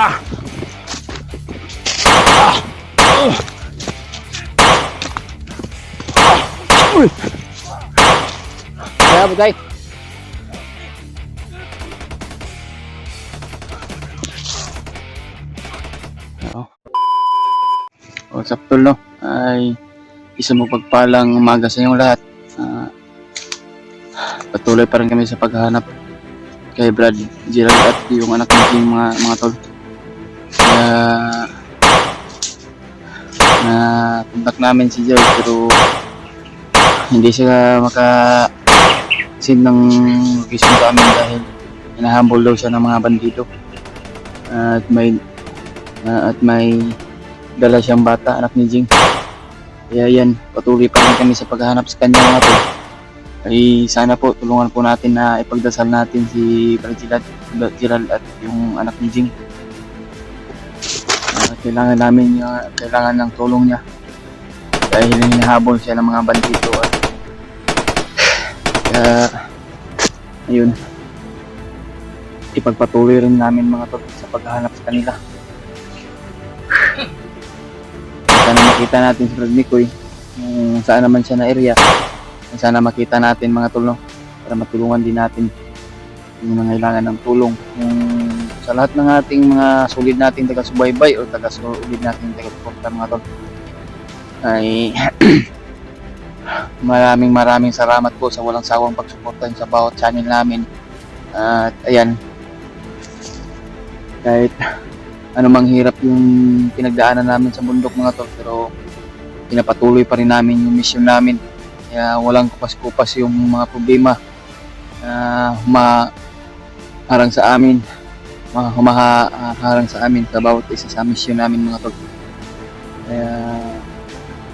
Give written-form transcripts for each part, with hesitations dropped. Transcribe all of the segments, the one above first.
Kaya butay. What's up tol, no? Ay isa mo pagpalang umaga sa inyong lahat. Patuloy pa rin kami sa paghahanap kay Brad Gerald at yung anak ng mga tol. Kaya na-contact namin si George pero hindi siya maka-send ng location sa amin dahil hinahambol daw siya ng mga bandido. At may dala siyang bata, anak ni Jing. Kaya yan, patuloy pa rin kami sa paghahanap sa kanya mga tol. Ay sana po tulungan po natin na ipagdasal natin si Brad Gerald at yung anak ni Jing. Kailangan ng tulong niya dahil hinahabol siya ng mga bandido at ayun, ipagpatuloy rin namin mga tol sa paghahanap sa kanila. Sana makita natin si Brad Mikoy saan naman siya na area. Sana makita natin mga tol, no? Para matulungan din natin yung nangailangan ng tulong. Sa lahat ng ating mga solid nating taga-subaybay o taga-solid nating taga-suporta mga tol, ay maraming salamat po sa walang sawang pagsuporta sa bawat channel namin. At ayan, kahit anumang hirap yung pinagdaanan namin sa bundok mga tol, pero pinapatuloy pa rin namin yung mission namin. Kaya walang kupas-kupas yung mga problema na humaharang sa amin, humaharang sa amin sa bawat isa sa mission namin mga tol. Kaya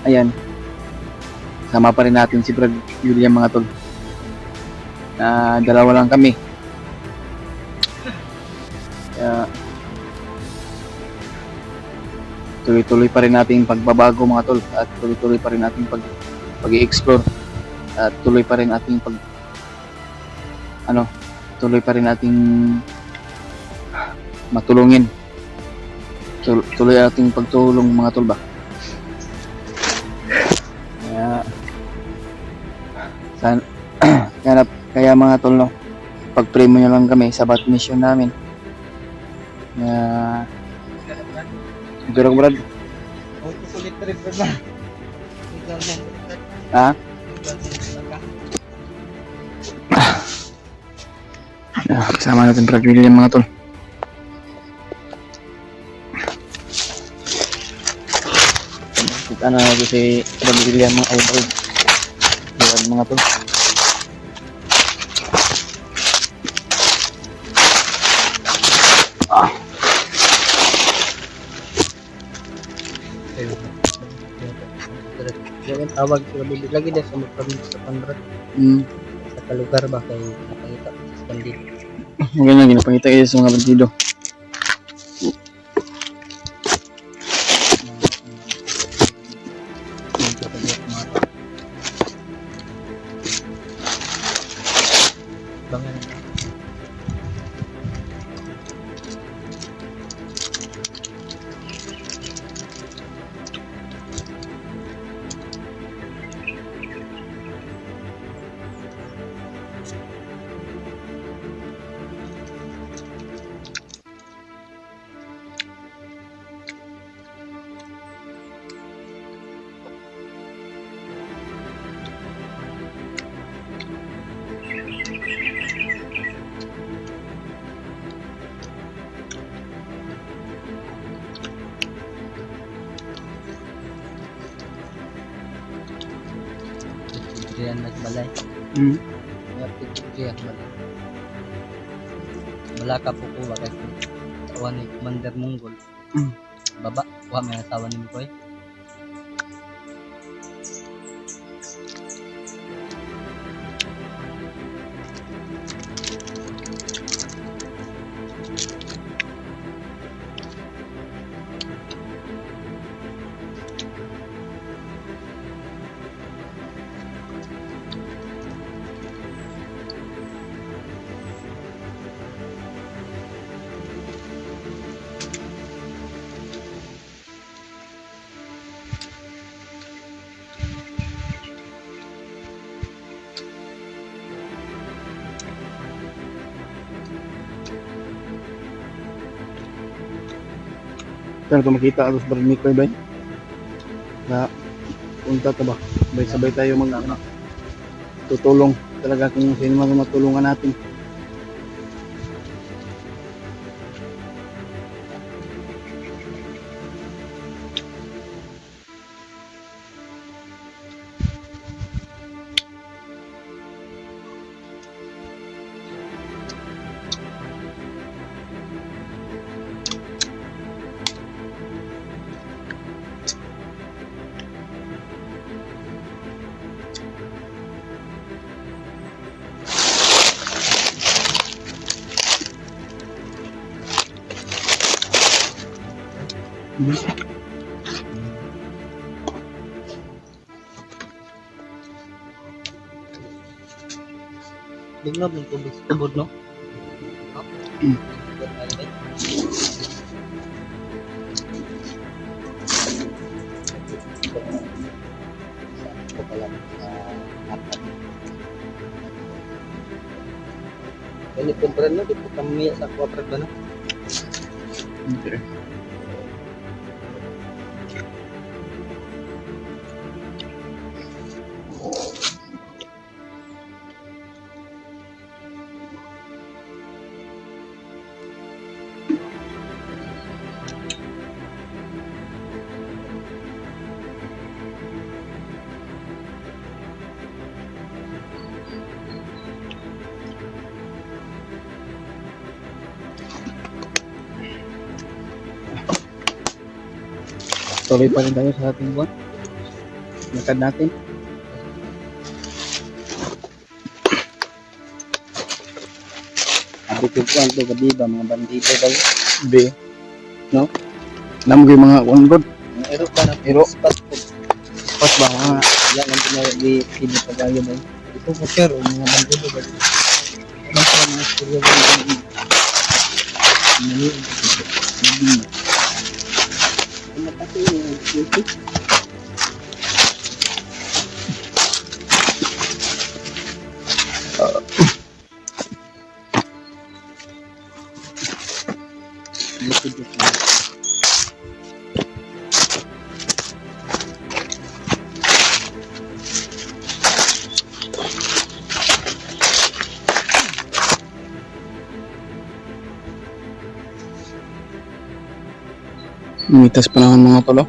ayan, sama pa rin natin si Brad William mga tol. Dalawa lang kami. Kaya tuloy-tuloy pa rin nating pagbabago mga tol, at tuloy-tuloy pa rin nating pag-i-explore, at tuloy pa rin ating tuloy pa rin ating matulungin, tuloy ating pagtulong mga tol ba. Kaya mga tol, no, pag-pray mo nyo lang kami sa bawat mission namin. Durog Brad. Ha? Kasama natin Brad William mga tol. Kita na natin si Brad William mga idol mga tol. Tawag sila bibig lagi dyan sa magpamit sa Pandrad. Sa kalugar ba kay nakangita sa bandit. Ganyan, ginapangita kayo sa mga bandido. Bangan. Diyan nagbalay. Diyan nagbalay. Malaka po ko bakit awan ni Commander Mongol. Baba, wa may asawa ni Mikoy. Saan ito makita atos Barang Mikoy ba? Na punta ta ba? Sabay tayo tutulong talaga kung sino man matulungan natin. Bugnog ng tubig sa tubod, no? Ini kumpren na, di po kami sa kuwapret ba na? Okay. Tuloy pa rin tayo sa ating buwan. Lakad natin. Abit yung kuwan to, gabi ba? Mga bandito ba yun? Be. No? Namoy mga kuanggod. Mga ero ka na, Ero. spot po. Pas ba mga Yan ang pinag-ibig pagayo ba yun? Ito po sir, mga bandito ba yun? Ano sa mga istorya ba yun? Ano kasi yung YouTube? Mitas pa naman mga tolo.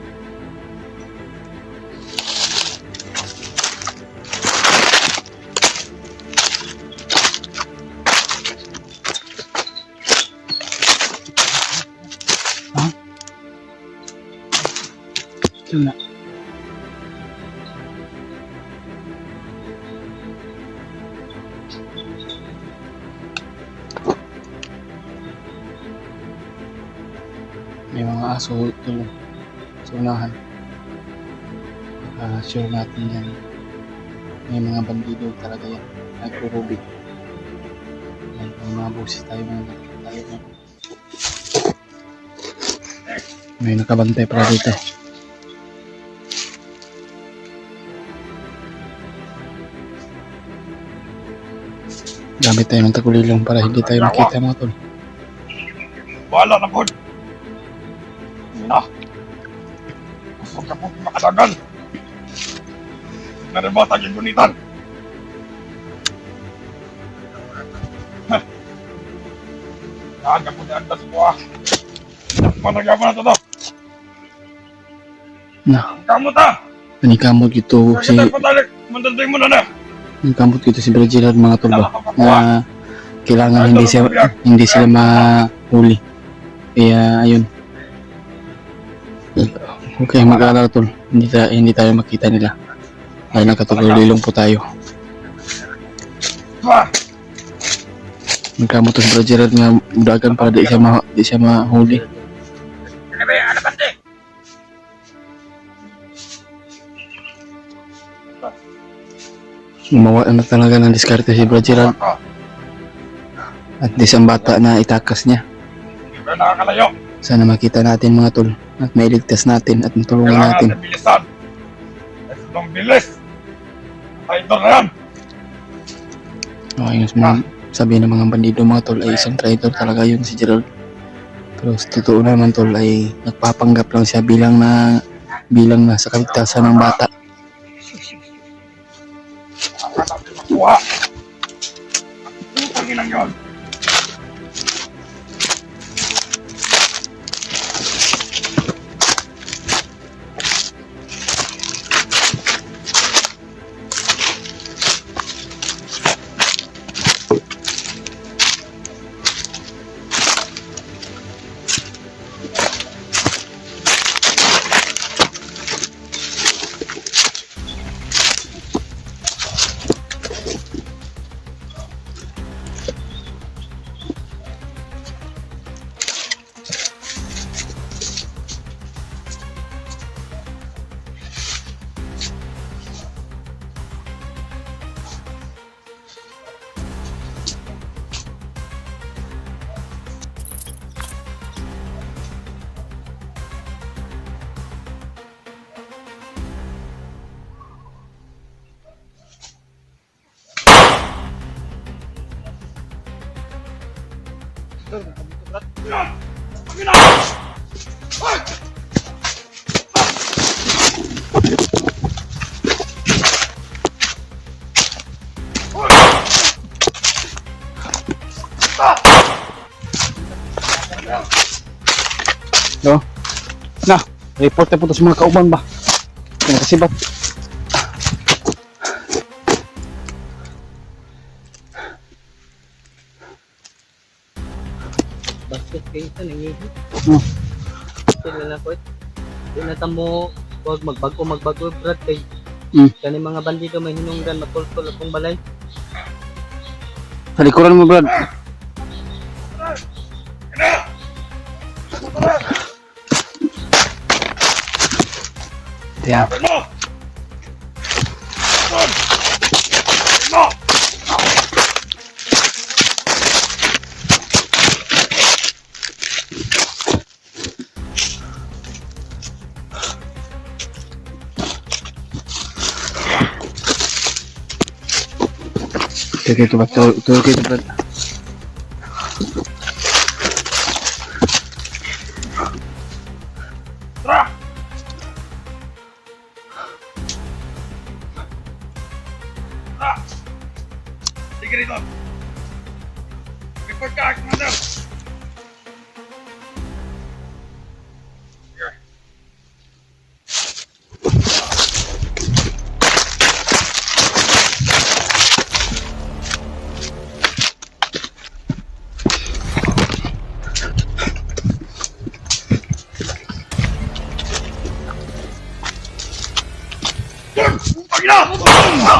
Ha? Sila. May mga aso tulo sa unahan. Sure natin yan. May mga bandido talaga yan. Nagpurubig. May mga boses tayo tayo. May nakabantay para dito. Gamit tayo ng tagulilong para hindi tayo makita mga tol. Wala na po. Na. Gusto ka po makadagan. Naribata yung gunitan. Naga po ni Andas po ah. Panagawa na to. Na, Kamot ah. panikamot ito si Kaya tayo patalik. Mandanday mo na na. panikamot ito si Brad Gerard mga tol ba na kailangan hindi sila mahuli. Kaya ayun. Okay, mag-aalala tol. Hindi tayo makita nila. Dahil nakatulilong po tayo. Ha. Magkamot to si Brad Gerard nga budagan para di siya mahuli. Ano ba yan? Ano ba yan? Gumawa na talaga ng diskarte si Brad Gerard. At di siyang bata na itakas niya. Hindi ba nakakalayo? Sana makita natin mga tol. At mailigtas natin at matulungan natin. Kailangan bilisan. Kasi itong bilis. Traitor na yan. Okay, yung sabihin ng mga bandido mga tol ay isang traitor talaga yun si Gerald. Pero sa totoo naman tol ay nagpapanggap lang siya bilang na sa kaligtasan ng bata. Saka natin makuha. Putang ina yun. No? Na, report na po to sa mga kauban ba? Nakasibat. Basket kayo ito, nangihit. Hmm. Sila na po. Di na tamo, huwag magbago, Brad, kay kani mga bandido may hinungdan, matultol akong balay. Sa likuran mo, Brad. Tiyan. Mo! Mo! Oke, itu betul, itu Brad. Tara! Tara! Sige rito! Report ka, Commander! Here. Putang ina!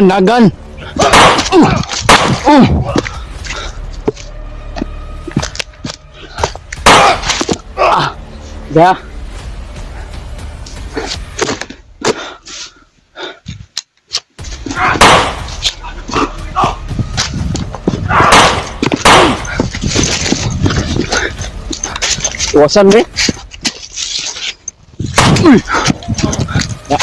Dagan. Dah. Iwasan deh. Ya.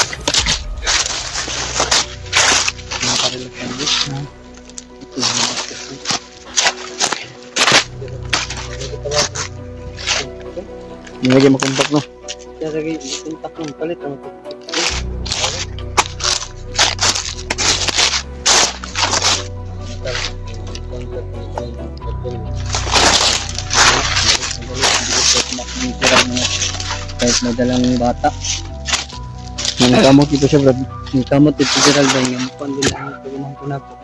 Ini lagi makumpak no. Kaya lagi, kontak ng palit ang kahit may dalang bata. Nangkamot ito siya, Brad. Yung kamot ito Gerald ba yung mukhang din ang pagumang ko na po.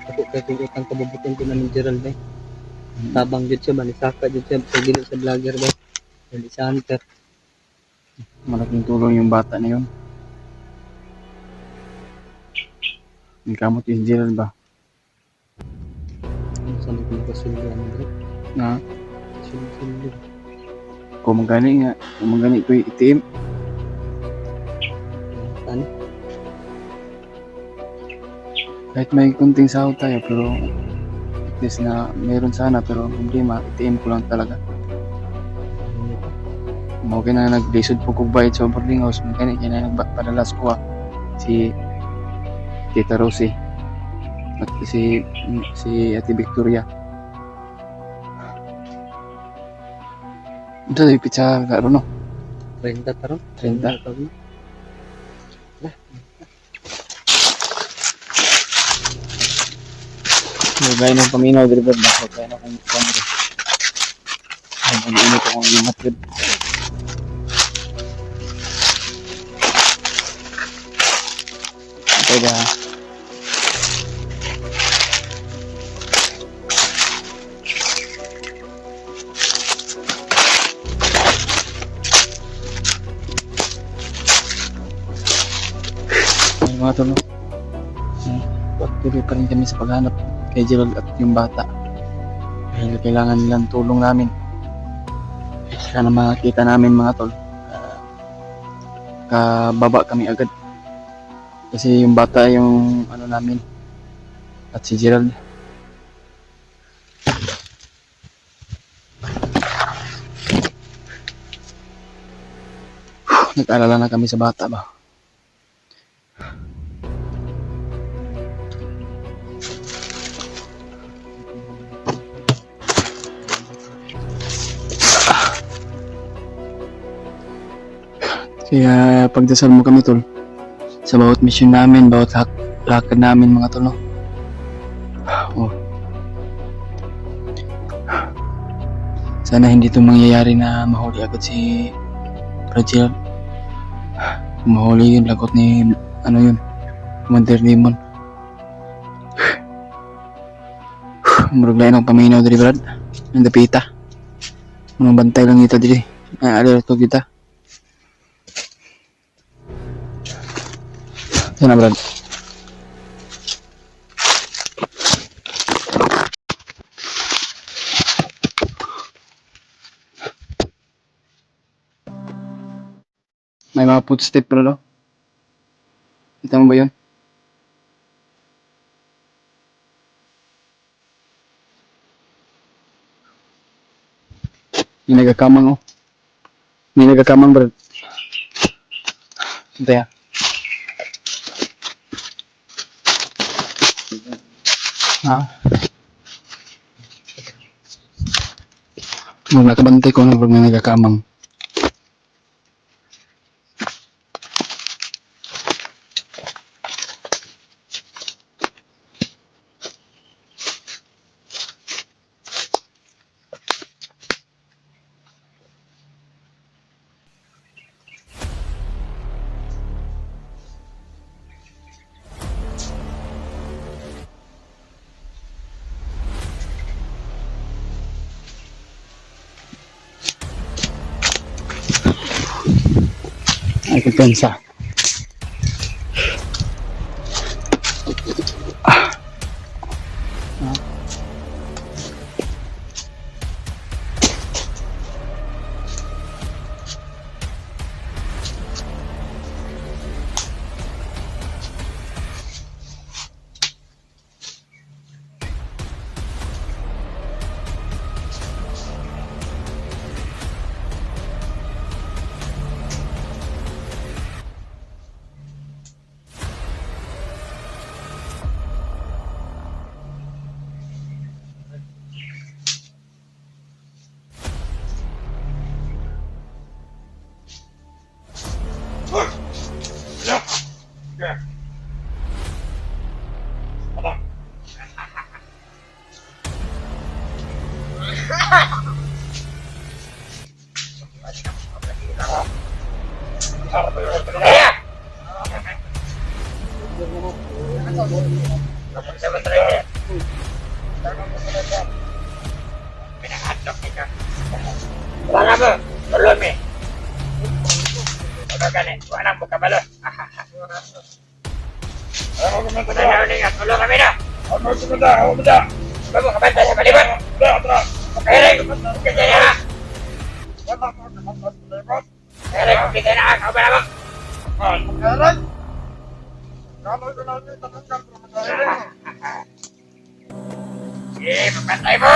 Ako kaya kung utang kababutin ko namin Gerald ba. Tabang dyan siya ba, nisaka dyan siya sa gilid sa vlogger ba. Hindi sa hunter. Malaking tulong yung bata na yun. Nangkamot yung Gerald ba? Ano sa mga kasulyan bro? Na, Sulyan. kung magani ko yung itim. Ano? Kahit may kunting sahod tayo, pero at least na meron sana, pero ang problema, itim ko lang talaga. Okay na nag-desod po kong bayad sa boarding house, magkani kaya na nagpadalas ko si Tita Rosie. At si Ate Victoria. Ito, pizza karo no? 30 taron. 30. taron. Gaya ng paminaw, deliver na. Gaya na kung kamera. Ay, mag-init akong limat yun. Kaya, ay mga tol, no? Patuloy pa rin kami sa paghanap kay Gerald at yung bata. Dahil kailangan nilang tulong namin. Sana makita namin mga tol. Kababa kami agad. Kasi yung bata yung ano namin. At si Gerald. Nag-alala na kami sa bata ba. Kaya pagdasal mo kami tol sa bawat mission namin, bawat lakad namin mga tol, no? Oh. Sana hindi ito mangyayari na mahuli agad si Rachel. Kung mahuli yun, lagot ni ano yun, Commander Demon. Maruglayan ang paminaw dali Brad. Ang dapita. Mga bantay lang ito dali. Alerto kita. Sana Brad. May mga footstep Brad, no? Kita mo ba yun? May nagakamang, oh. May nagakamang Brad. Ito ya. Ha? Mula kabantay ko na pag may nagakamang. Ay, kumpensa. Wala mo, tulon mi. Wala ka na, wala mo kabalo. Ano mo kumanta na? Ano nga, tulong kami na. Ano mo kumanta, ano mo kumanta? Ano mo kumanta sa palibot? Tara. Kaya kumanta na. Kaya kumanta na, kabala mo. Kaya sige, papantay mo!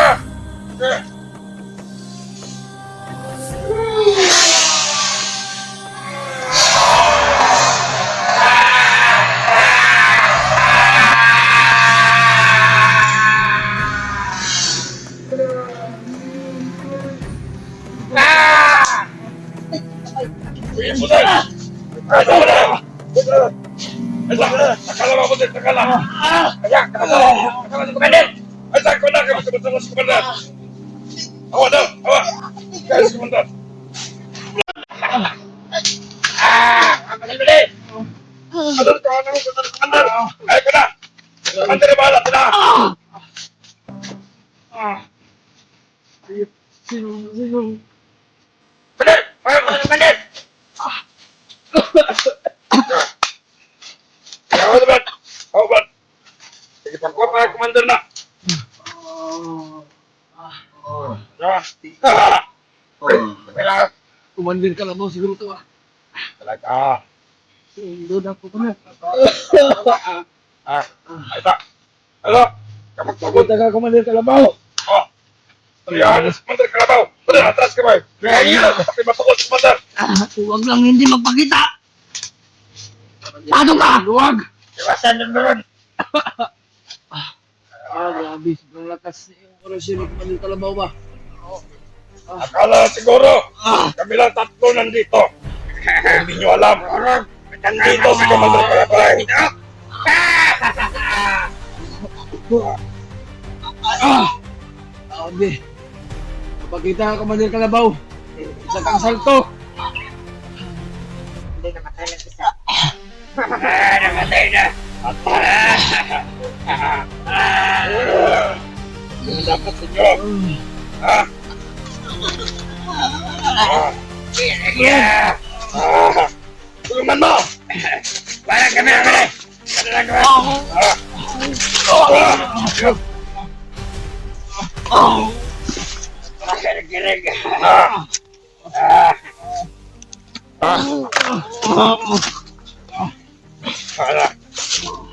Terus, komandan. Awas dah, awas. Guys, komandan. Apa tadi? Ada kawan aku komandan. Ayo kena. Komandan di bawah, kena. Benar, ayo komandan. Ya, teman. Obat. Jadi pangkop ayo komandan nak. Ya. Bela. Kumandir ka lang siguro to ah. Talaga. Doon ako pa na. Ayo tak. Halo. Kamu takut? Taga kumandir ka lang ba? Oh. Ya, komandan Kalabaw. Benar, atas kemai. Iya, tapi matukot komandan. Huwag lang hindi magpakita. Paano ka? Huwag. Iwasan din doon. Grabe. Sobrang lakas yung orasyon ni Kumandir Kalabaw ba? Akala siguro, kami lang tatlo nandito. Hindi nyo alam. Nandito si Komandan Kalabaw. Grabe. Kapagkita ka Kumandir Kalabaw. Isa kang salto. Hindi namatay na isa. Namatay na. Dapat sa inyo. Tulungan mo! Parang kami na kami! Ano lang kami? Makinig-kinig!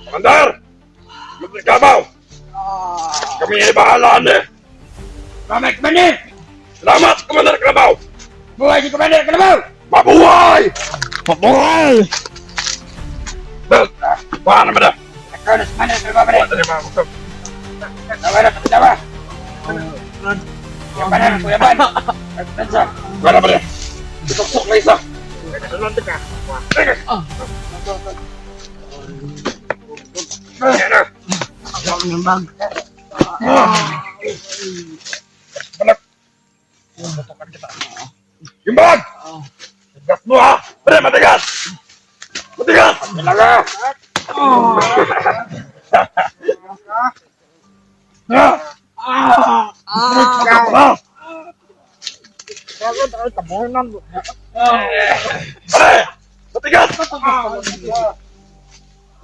Komandar! Komandan Kalabaw! Kami ay bahalaan eh! Salamat, Komandan! Salamat, Komandan Kalabaw! Buhay si Komandan Kalabaw! Mabuhay! Mabuhay! Buhay naman na! Ikaw na si Komandan Kalabaw ba rin? Buhay na mga tawa na, tawa! Yung banan, Kuya Ban! Buhay na ba rin? Itusok na isa! Nalunod ka! Ayan na! Huwag yung bag. Balak! Yung bag! Tigas mo ha! Pare, matigas! Matigas! Talaga! Pare! Matigas!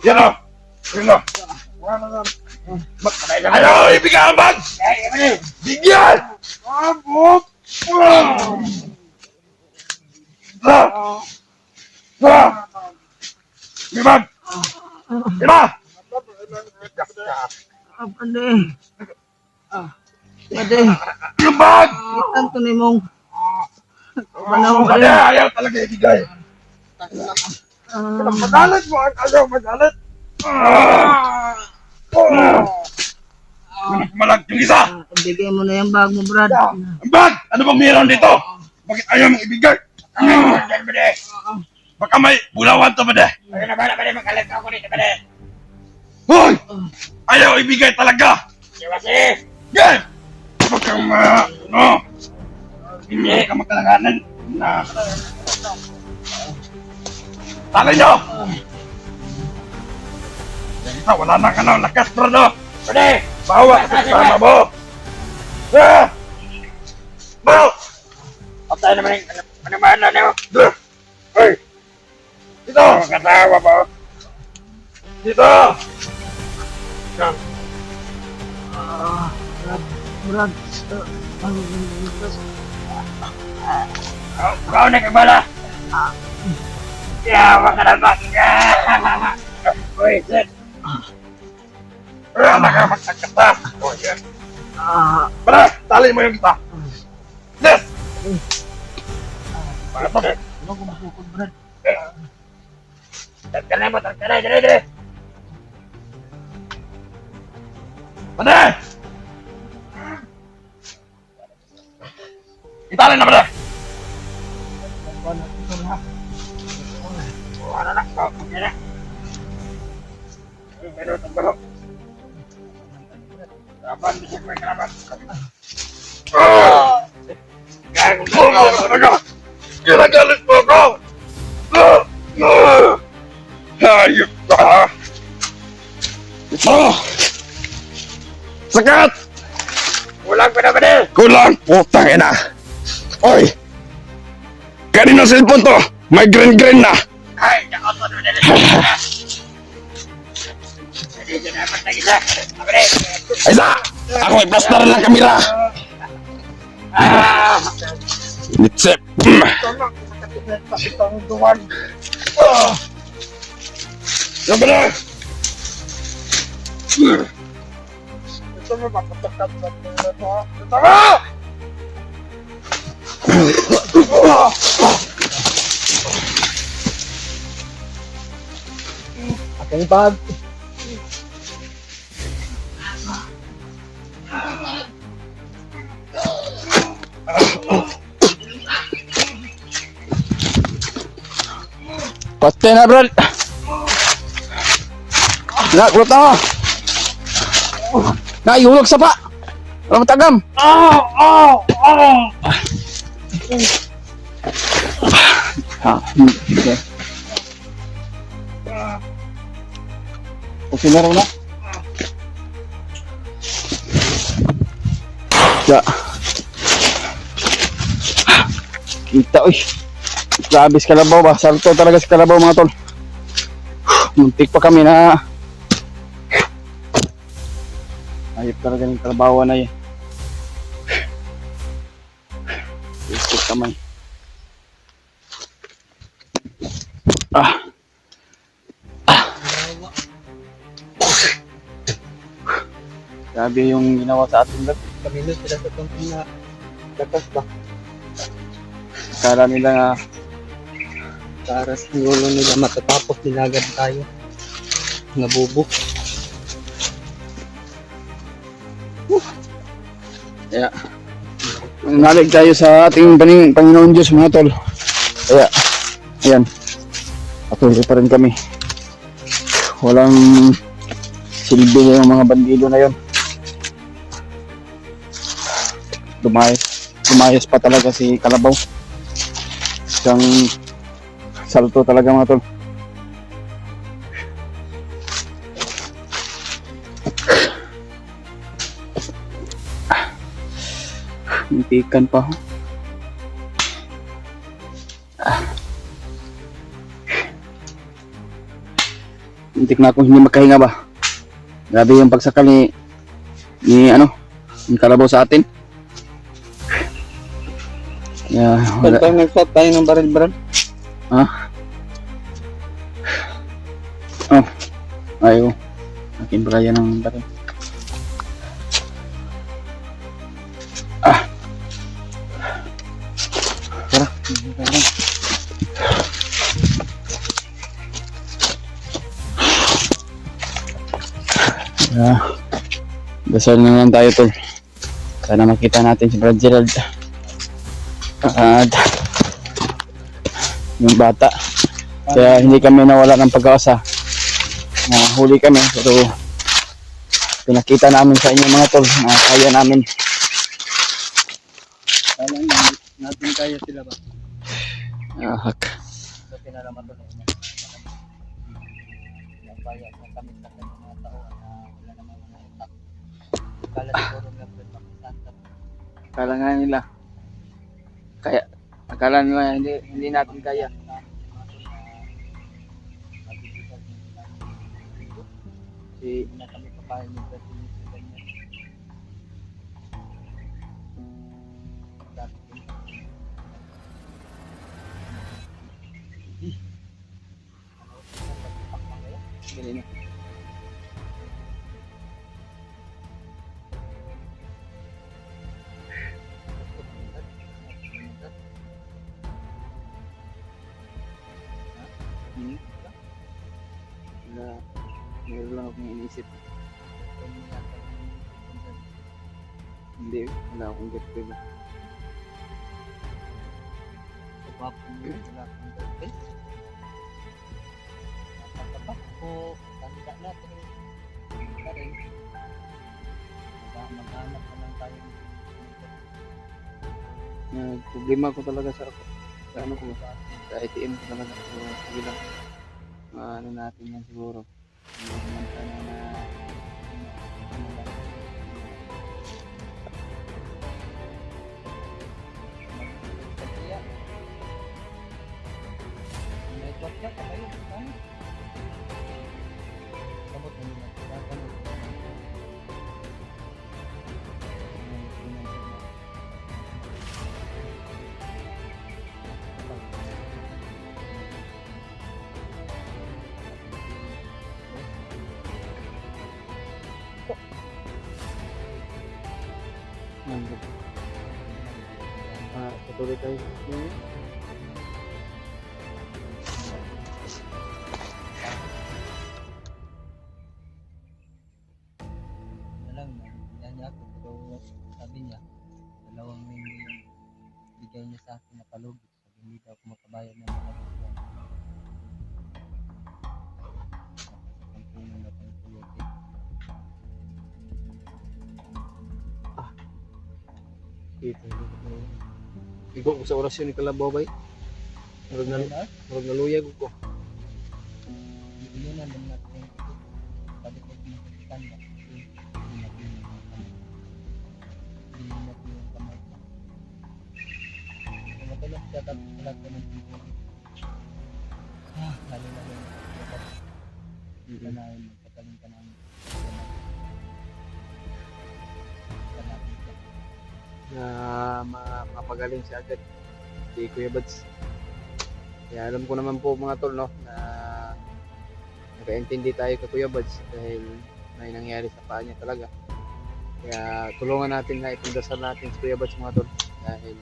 Yan o! Yan o! Ayaw! Ibigay ang bag! Bigyan! Iman! Iman! Pwede. Pwede. Yung bag! Itan to ni mong. Pwede! Ayaw talaga ibigay! Magalit mo ang ayaw magalit! Malag yung isa! Ibigay mo na yung bag mo, Brad. Ang bag! Ano bang meron dito? Bakit ayaw mong ibigay? Baka may bulawan to, Bade. Ayun na ba na, Bade? Magalit ako dito, Bade. Hoy! Ayaw ibigay talaga! Siwasi! Yan! Huwag kang hindi ka magkalanganan na... Tali nyo! Wala na ka na lakas, Brado! Bade! Bawa ka sa kasama mo! Bawa! Patay naman yung panamana niyo! Hoy! Dito! Katawa mo! Dito! Brad. Kau na kagala! Yawa ka na ba? Uy, Sid! Wala ka magkakata! Bara! Tali mo yung kita! Yes! Bakit mo? Ano kung masukod, Brad? Tagkanay mo! Tagkanay! Dire! Dire! Bade! Itali na, Bade! Wala na! Okay na! Meron ang baro! Kapan Ginagalit mo ako! Hayop ka! Sakat! Kulang pa naman eh! Kulang! Putang ina! Oy! Kanina cellphone to! May green na! Ay! Nakauto na nila! Isa! Ako may plaster ng kamera! Nitsip! Yan ba na? Aking bag. Pasti na, bro. Nak, kulot na mo. Nak, ihulog sa pa. Wala matagam. Okay. Okay na raw na. Ya. Kita, uy. Grabe si Kalabaw ba? Salto talaga si Kalabaw mga tol. Muntik pa kami na ayop talaga ng Kalabawan na yun. Isip kamay. Grabe yung ginawa sa atin lang. Kamilo sila sa tuntun na lakas ba? Akala nila nga Karas ng ulo nila matatapos nilagad tayo. Nabubok. kaya nalig tayo sa ating Panginoon Diyos mga tol. Kaya ayan, patuloy pa rin kami. Walang silbi yung mga bandido na yon. Lumayas pa talaga si Kalabaw. Isang salto talaga mga tol. Muntikan pa. Muntik na akong hindi magkahinga ba. Grabe yung pagsakal ni yung Kalabaw sa atin. Yeah, Saan tayo nag-shot tayo ng baril-baril? Ha? Oh. Ayaw. Akin ba kaya ng baril? Tara. Dasal na lang tayo tol. Sana makita natin si Brad Gerald. At yung bata. Kaya hindi kami nawala ng pag-asa. Huli kami pero pinakita namin sa inyo mga tol na kaya namin. Kala natin kaya sila ba? Hak. So pinalaman doon na kaya na kami sa mga tao na wala namang mga utak. Kala siguro nga po makisanta. Akala nga nila. Kaya akala nila hindi natin kaya. Si na kami papayag ng president sa ganyan. Dali na. Meron lang akong iniisip. Hindi, wala akong girlfriend. So, papo mo wala kang girlfriend. Nakatapak ko, tanda natin. Rin. Maghanap na lang tayo. Problema ko talaga sa ano ko, sa ATM ko talaga. So, sige lang. Ano natin yan siguro. Hindi naman sana na Kaya, may kwarta ka ba yun? Ano? Sabot mo na. Tatanong. nandun. Patuloy tayo. Lang, nabigyan niya ako, pero sabi niya, 2 linggo yung bigay niya sa akin na palugit. Sabi hindi daw ako makabayad ng mga buwan. Ang puno na pang pulutin. Ito. Igo ko sa orasyon ni Kalabaw bay. Murag naluyag ko. Yun na naman natin. Sabi ko kumukitan na. Hindi natin yung kamay ko. Matulog siya tapos lahat ko ng tipo. Lalo na yung kanahin, magpataling ka namin. Kalapin siya. Na mapagaling siya agad si Kuya Bads. Kaya alam ko naman po mga tol, no, na nakaintindi tayo kay Kuya Bads dahil may nangyari sa paa niya talaga. Kaya tulungan natin na ipagdasal natin si Kuya Bads mga tol dahil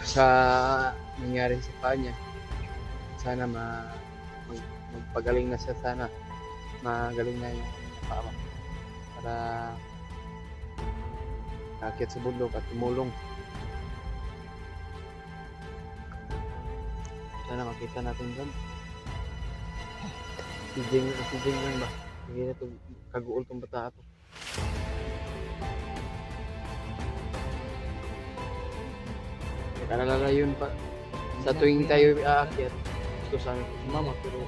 sa nangyari sa paa niya. Sana magpagaling na siya, sana magaling na yung paa mo para akit sa bundok at tumulong. Sana makita natin dyan. Si Jing lang ba? Hindi na ito, kaguol tong bata ito. Nalala yun pa. Sa tuwing tayo aakyat, gusto sana ito sumama pero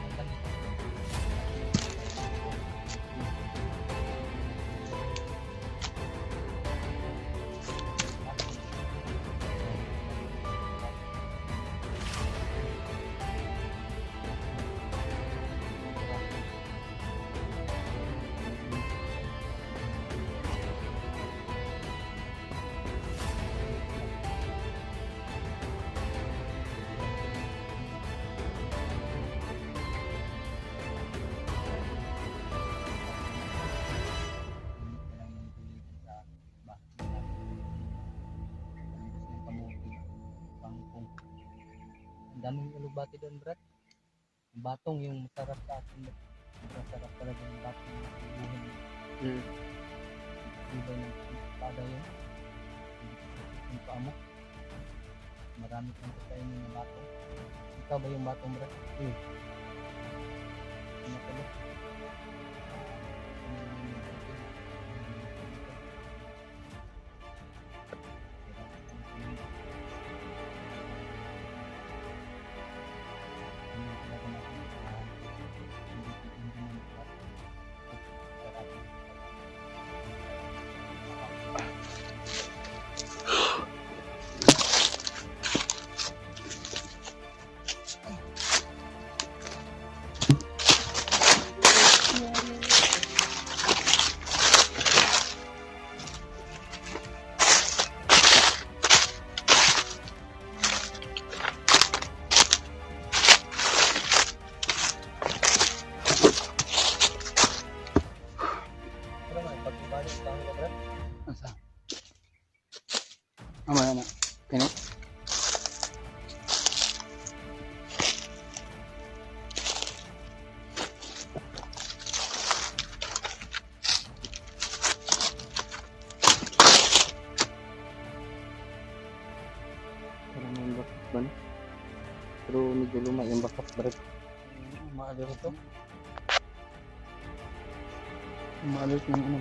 Ang daming alubati doon, Brad. Ang batong yung masarap sa akin. Masarap talaga yung batong na buhin. Iba ng espada yun. Yung paa mo. Marami kang kakainin ng batong. Ikaw ba yung batong, Brad? Ano ka ba? asa? Mamaya na. Kaya parang may bakat ba na? Pero medyo luma yung bakat barat. Maalir ito. Maalit ng ano.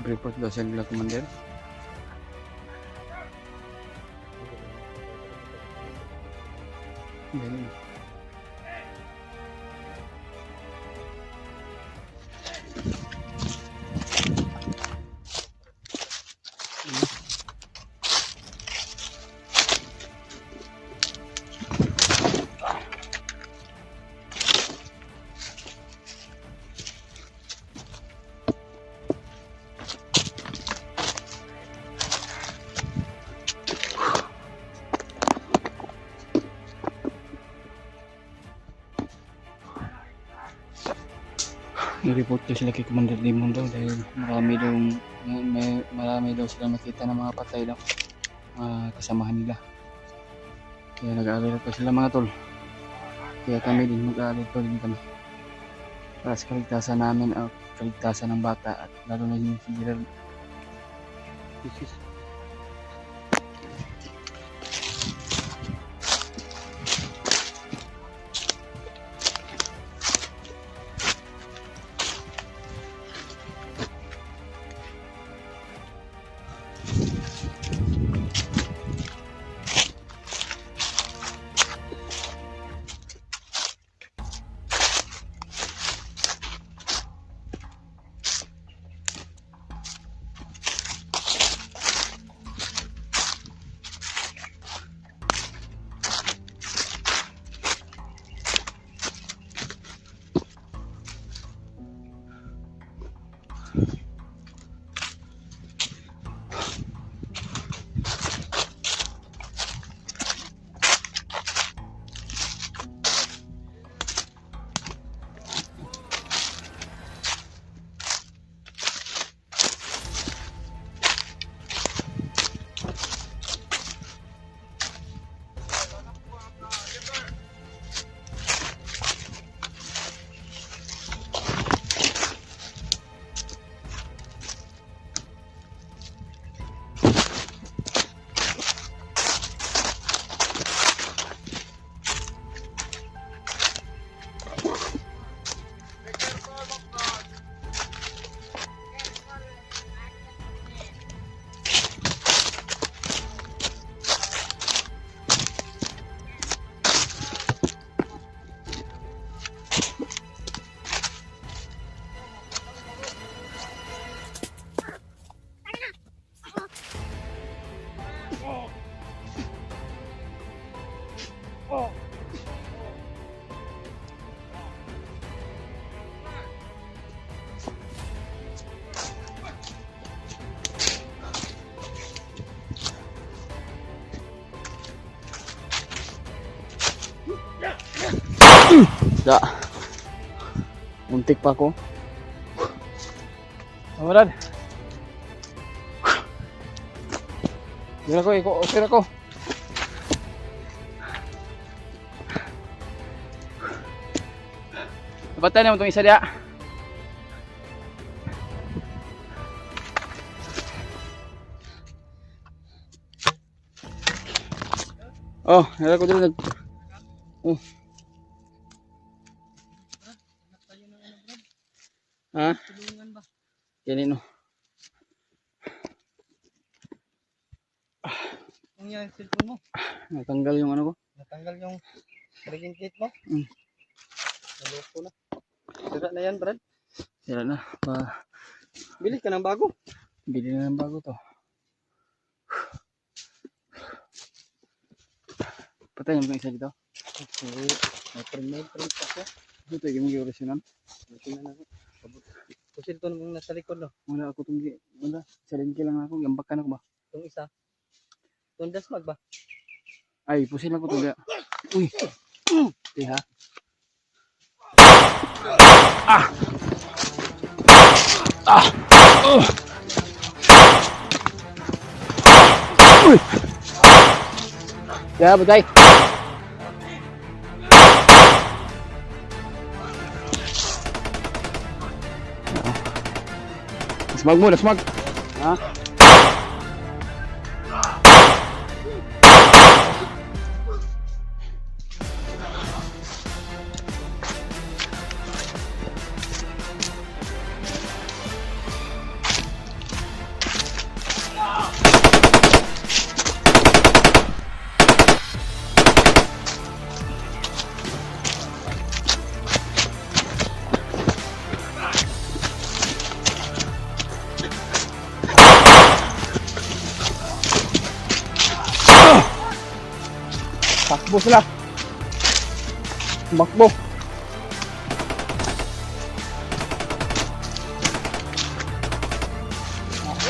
Report daw siya nila, Commander. Ganun. Nireport daw sila kay Commander Limon daw dahil marami daw sila nakita ng mga patay daw, mga kasamahan nila. Kaya nag-aalala pa sila mga tol. Kaya kami din mag-aalala pa din kami para sa kaligtasan namin at kaligtasan ng bata at lalo na yung si Gerald. Da. Muntik pa ako. Kamarad. Yan ako, okay ako. Napatay naman itong isa diya. Oh, nalala ko dito. Oh. Ha? Tulungan ba? Ganino. Ang yung cellphone mo? Natanggal yung ano ko. Natanggal yung ring gate mo? Hmm. Naloko na. Sira na yan, Brad. Sira na. Bili ka ng bago. Bili na ng bago to. Patay yung isa dito. Okay. May print ako. Ito yung original. Original ako. Pusil to nung nasa likod, no? Wala ako itong wala. Salingki lang ako. Gambakan ako ba? Itong isa. Tundas mag ba? Ay, pusil ako itong. Uy! Tiha. Ah! Ah! Uy! Kaya, batay. Smag muna, smag. Ha? Takbo sila. Bakbo.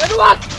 Edward!